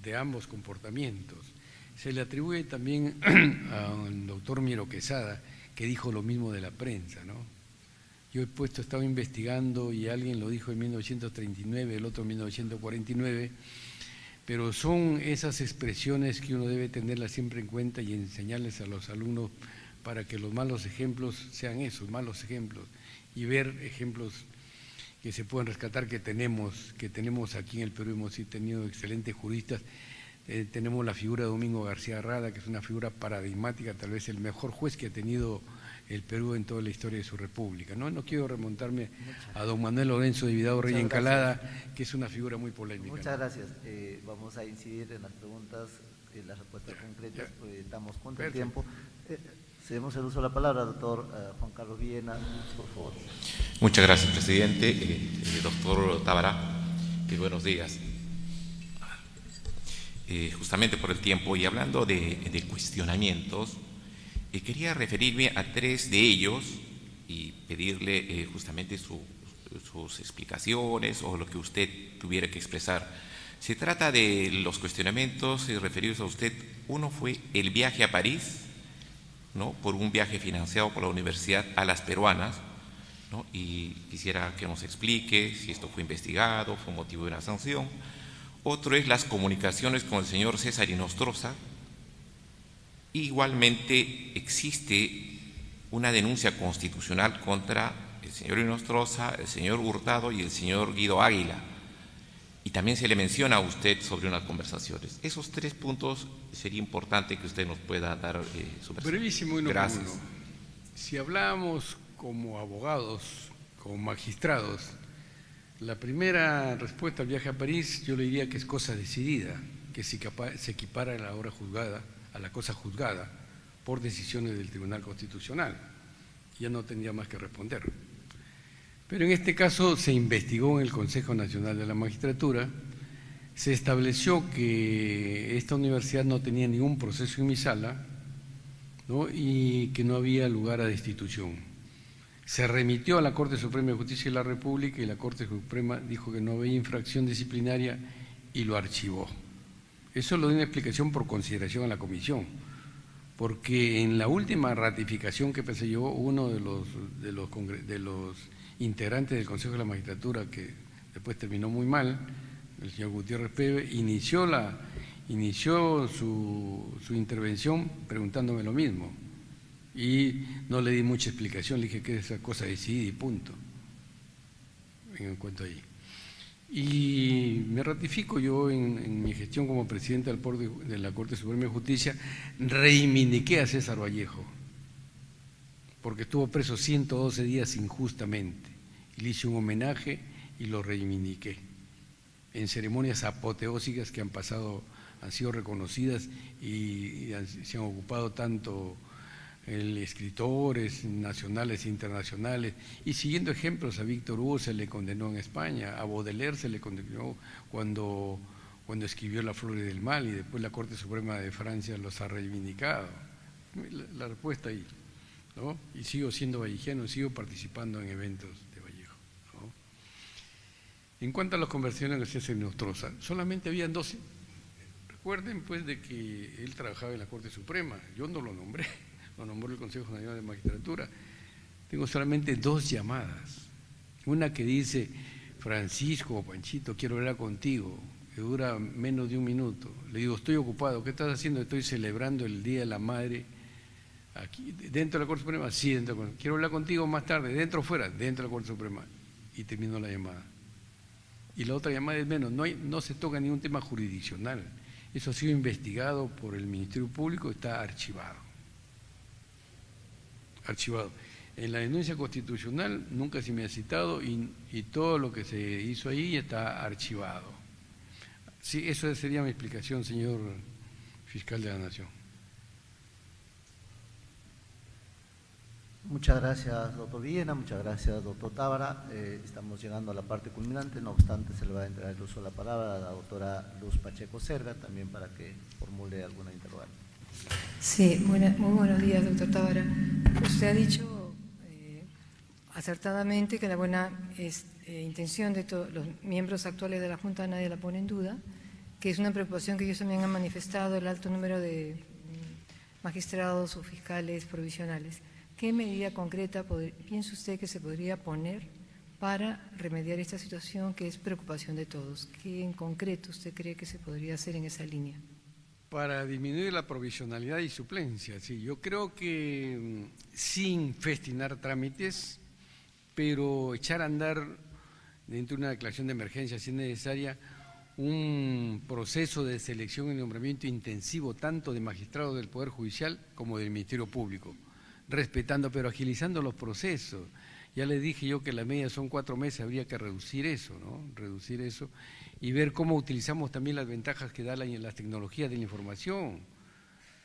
de ambos comportamientos. Se le atribuye también al doctor Miro Quesada, que dijo lo mismo de la prensa, ¿no? Yo he estado investigando y alguien lo dijo en 1939, el otro en 1949, pero son esas expresiones que uno debe tenerlas siempre en cuenta y enseñarles a los alumnos para que los malos ejemplos sean esos, malos ejemplos, y ver ejemplos que se pueden rescatar que tenemos aquí en el Perú. Hemos tenido excelentes juristas. Tenemos la figura de Domingo García Rada, que es una figura paradigmática, tal vez el mejor juez que ha tenido el Perú en toda la historia de su república. No quiero remontarme a don Manuel Lorenzo de Vidao Rey Encalada, que es una figura muy polémica. Muchas gracias. Vamos a incidir en las preguntas, en las respuestas concretas, porque estamos contra el tiempo. Cedemos el uso de la palabra, doctor Juan Carlos Villena, por favor. Muchas gracias, presidente. Doctor Tábara, buenos días. Justamente por el tiempo y hablando de cuestionamientos, quería referirme a 3 de ellos y pedirle justamente sus explicaciones o lo que usted tuviera que expresar. Se trata de los cuestionamientos referidos a usted. Uno fue el viaje a París, ¿no?, por un viaje financiado por la universidad a las peruanas, ¿no? Y quisiera que nos explique si esto fue investigado, fue motivo de una sanción. Otro es las comunicaciones con el señor César Inostroza. Igualmente existe una denuncia constitucional contra el señor Inostroza, el señor Hurtado y el señor Guido Águila. Y también se le menciona a usted sobre unas conversaciones. Esos 3 puntos sería importante que usted nos pueda dar su versión. Brevísimo uno. Gracias. Por uno. Si hablamos como abogados, como magistrados, la primera respuesta al viaje a París yo le diría que es cosa decidida, que se equipara a la hora juzgada, a la cosa juzgada por decisiones del Tribunal Constitucional. Ya no tendría más que responder. Pero en este caso se investigó en el Consejo Nacional de la Magistratura, se estableció que esta universidad no tenía ningún proceso en mi sala, ¿no? Y que no había lugar a destitución. Se remitió a la Corte Suprema de Justicia de la República y la Corte Suprema dijo que no había infracción disciplinaria y lo archivó. Eso lo dio una explicación por consideración a la comisión, porque en la última ratificación que pensé yo, uno de los integrantes del Consejo de la Magistratura, que después terminó muy mal, el señor Gutiérrez Pebe, inició su intervención preguntándome lo mismo y no le di mucha explicación, le dije que esa cosa decidida y punto, en cuanto ahí. Y me ratifico yo en mi gestión como presidente de la Corte Suprema de Justicia, reivindiqué a César Vallejo, porque estuvo preso 112 días injustamente, y le hice un homenaje y lo reivindiqué en ceremonias apoteósicas que han sido reconocidas y se han ocupado tanto escritores nacionales e internacionales, y siguiendo ejemplos, a Víctor Hugo se le condenó en España, a Baudelaire se le condenó cuando escribió Las Flores del Mal, y después la Corte Suprema de Francia los ha reivindicado. La respuesta ahí, ¿no? Y sigo siendo vallejiano, sigo participando en eventos de Vallejo, ¿no? En cuanto a las conversaciones de César Inostroza, solamente habían 2. Recuerden pues de que él trabajaba en la Corte Suprema, yo no lo nombré, lo nombró el Consejo Nacional de Magistratura. Tengo solamente 2 llamadas, una que dice: Francisco o Panchito, quiero hablar contigo, que dura menos de 1 minuto. Le digo: estoy ocupado. ¿Qué estás haciendo? Estoy celebrando el Día de la Madre aquí, dentro de la Corte Suprema. Sí, dentro de la Corte. Quiero hablar contigo más tarde. ¿Dentro o fuera? Dentro de la Corte Suprema. Y terminó la llamada. Y la otra llamada es menos, no se toca ningún tema jurisdiccional. Eso ha sido investigado por el Ministerio Público, está archivado. Archivado. En la denuncia constitucional nunca se me ha citado y todo lo que se hizo ahí está archivado. Sí, eso sería mi explicación, señor fiscal de la Nación. Muchas gracias, doctor Villena, muchas gracias, doctor Tábara. Estamos llegando a la parte culminante, no obstante se le va a entregar el uso de la palabra a la doctora Luz Pacheco Serga, también para que formule alguna interrogante. Sí, muy buenos días, doctor Tábara. Usted ha dicho acertadamente que la buena intención de todos los miembros actuales de la Junta nadie la pone en duda, que es una preocupación que ellos también han manifestado, el alto número de magistrados o fiscales provisionales. ¿Qué medida concreta piensa usted que se podría poner para remediar esta situación que es preocupación de todos? ¿Qué en concreto usted cree que se podría hacer en esa línea? Para disminuir la provisionalidad y suplencia, sí. Yo creo que sin festinar trámites, pero echar a andar dentro de una declaración de emergencia, si es necesaria, un proceso de selección y nombramiento intensivo tanto de magistrados del Poder Judicial como del Ministerio Público, respetando pero agilizando los procesos. Ya les dije yo que la media son 4 meses, habría que reducir eso, ¿no? Reducir eso y ver cómo utilizamos también las ventajas que da las tecnologías de la información,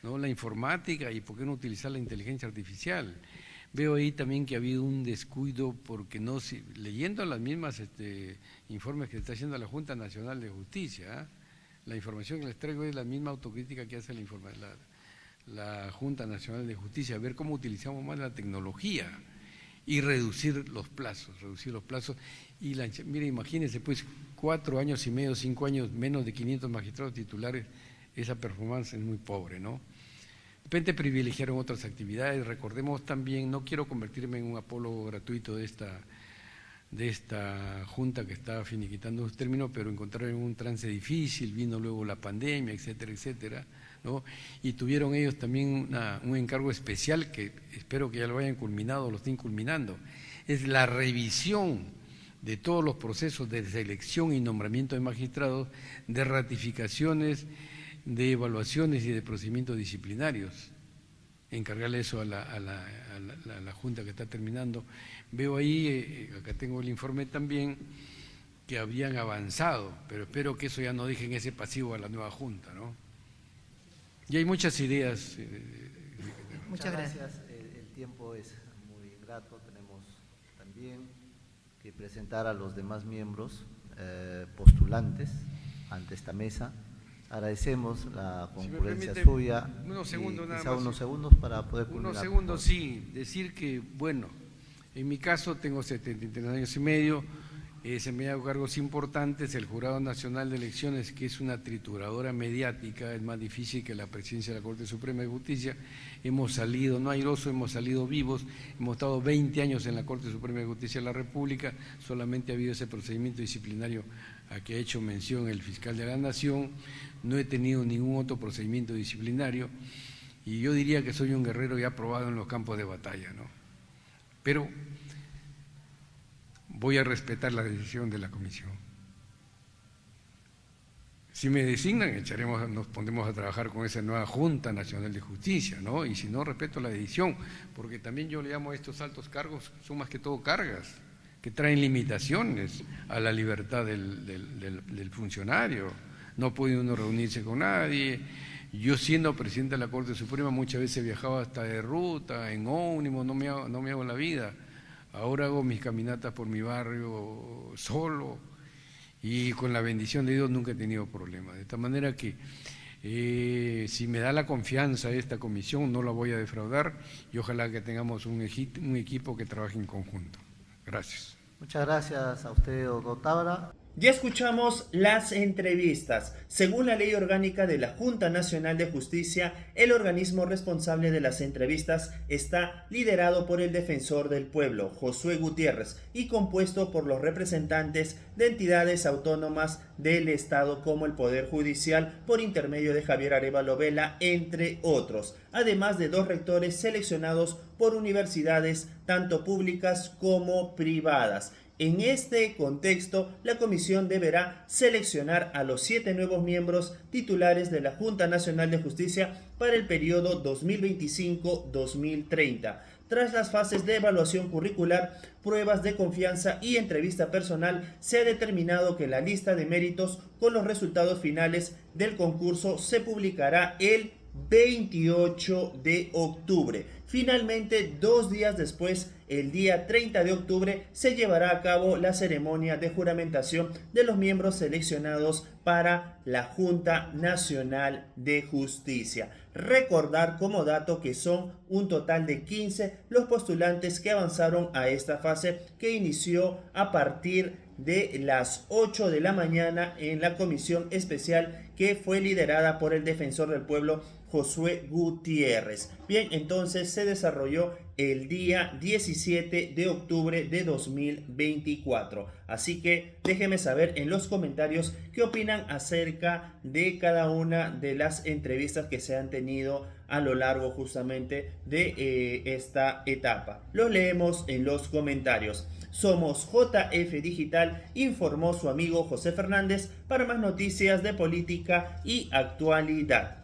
¿no? La informática y por qué no utilizar la inteligencia artificial. Veo ahí también que ha habido un descuido porque leyendo las mismas informes que está haciendo la Junta Nacional de Justicia, la información que les traigo es la misma autocrítica que hace la Junta Nacional de Justicia, ver cómo utilizamos más la tecnología y reducir los plazos. Y mire, imagínense, pues 4 años y medio, 5 años, menos de 500 magistrados titulares, esa performance es muy pobre, ¿no? De repente privilegiaron otras actividades. Recordemos también, no quiero convertirme en un apólogo gratuito de de esta junta que estaba finiquitando sus términos, pero encontraron un trance difícil, vino luego la pandemia, etcétera, etcétera, ¿no? Y tuvieron ellos también un encargo especial que espero que ya lo hayan culminado, lo estén culminando, es la revisión de todos los procesos de selección y nombramiento de magistrados, de ratificaciones, de evaluaciones y de procedimientos disciplinarios. Encargarle eso a la Junta que está terminando. Veo ahí, acá tengo el informe también, que habían avanzado, pero espero que eso ya no dejen ese pasivo a la nueva Junta, ¿no? Y hay muchas ideas. Muchas gracias. El tiempo es muy ingrato, tenemos también que presentar a los demás miembros postulantes ante esta mesa. Agradecemos la concurrencia suya. Unos segundos nada quizá más. Unos segundos para poder culminar. Unos segundos, sí. Decir que, bueno, en mi caso tengo 73 años y medio, se me han dado cargos importantes, el Jurado Nacional de Elecciones, que es una trituradora mediática, es más difícil que la presidencia de la Corte Suprema de Justicia. Hemos salido, no airoso, hemos salido vivos, hemos estado 20 años en la Corte Suprema de Justicia de la República, solamente ha habido ese procedimiento disciplinario a que ha hecho mención el fiscal de la Nación, no he tenido ningún otro procedimiento disciplinario y yo diría que soy un guerrero ya probado en los campos de batalla, ¿no? Pero voy a respetar la decisión de la comisión. Si me designan, nos pondremos a trabajar con esa nueva Junta Nacional de Justicia, ¿no? Y si no, respeto la decisión, porque también yo le llamo a estos altos cargos, son más que todo cargas, que traen limitaciones a la libertad del funcionario. No puede uno reunirse con nadie. Yo siendo presidente de la Corte Suprema muchas veces viajaba hasta de ruta, en ómnibus, no me hago la vida. Ahora hago mis caminatas por mi barrio solo y con la bendición de Dios nunca he tenido problemas. De tal manera que si me da la confianza esta comisión no la voy a defraudar y ojalá que tengamos un equipo que trabaje en conjunto. Gracias. Muchas gracias a usted, doctor Tábara. Ya escuchamos las entrevistas. Según la Ley Orgánica de la Junta Nacional de Justicia, el organismo responsable de las entrevistas está liderado por el Defensor del Pueblo, Josué Gutiérrez, y compuesto por los representantes de entidades autónomas del Estado como el Poder Judicial por intermedio de Javier Arévalo Vela, entre otros, además de 2 rectores seleccionados por universidades tanto públicas como privadas. En este contexto, la comisión deberá seleccionar a los 7 nuevos miembros titulares de la Junta Nacional de Justicia para el periodo 2025-2030. Tras las fases de evaluación curricular, pruebas de confianza y entrevista personal, se ha determinado que la lista de méritos con los resultados finales del concurso se publicará el 28 de octubre. Finalmente, 2 días después, el día 30 de octubre, se llevará a cabo la ceremonia de juramentación de los miembros seleccionados para la Junta Nacional de Justicia. Recordar como dato que son un total de 15 los postulantes que avanzaron a esta fase, que inició a partir de las 8 de la mañana en la comisión especial que fue liderada por el Defensor del Pueblo, Josué Gutiérrez. Bien, entonces se desarrolló el día 17 de octubre de 2024. Así que déjenme saber en los comentarios qué opinan acerca de cada una de las entrevistas que se han tenido a lo largo justamente de esta etapa. Los leemos en los comentarios. Somos JF Digital, informó su amigo José Fernández. Para más noticias de política y actualidad.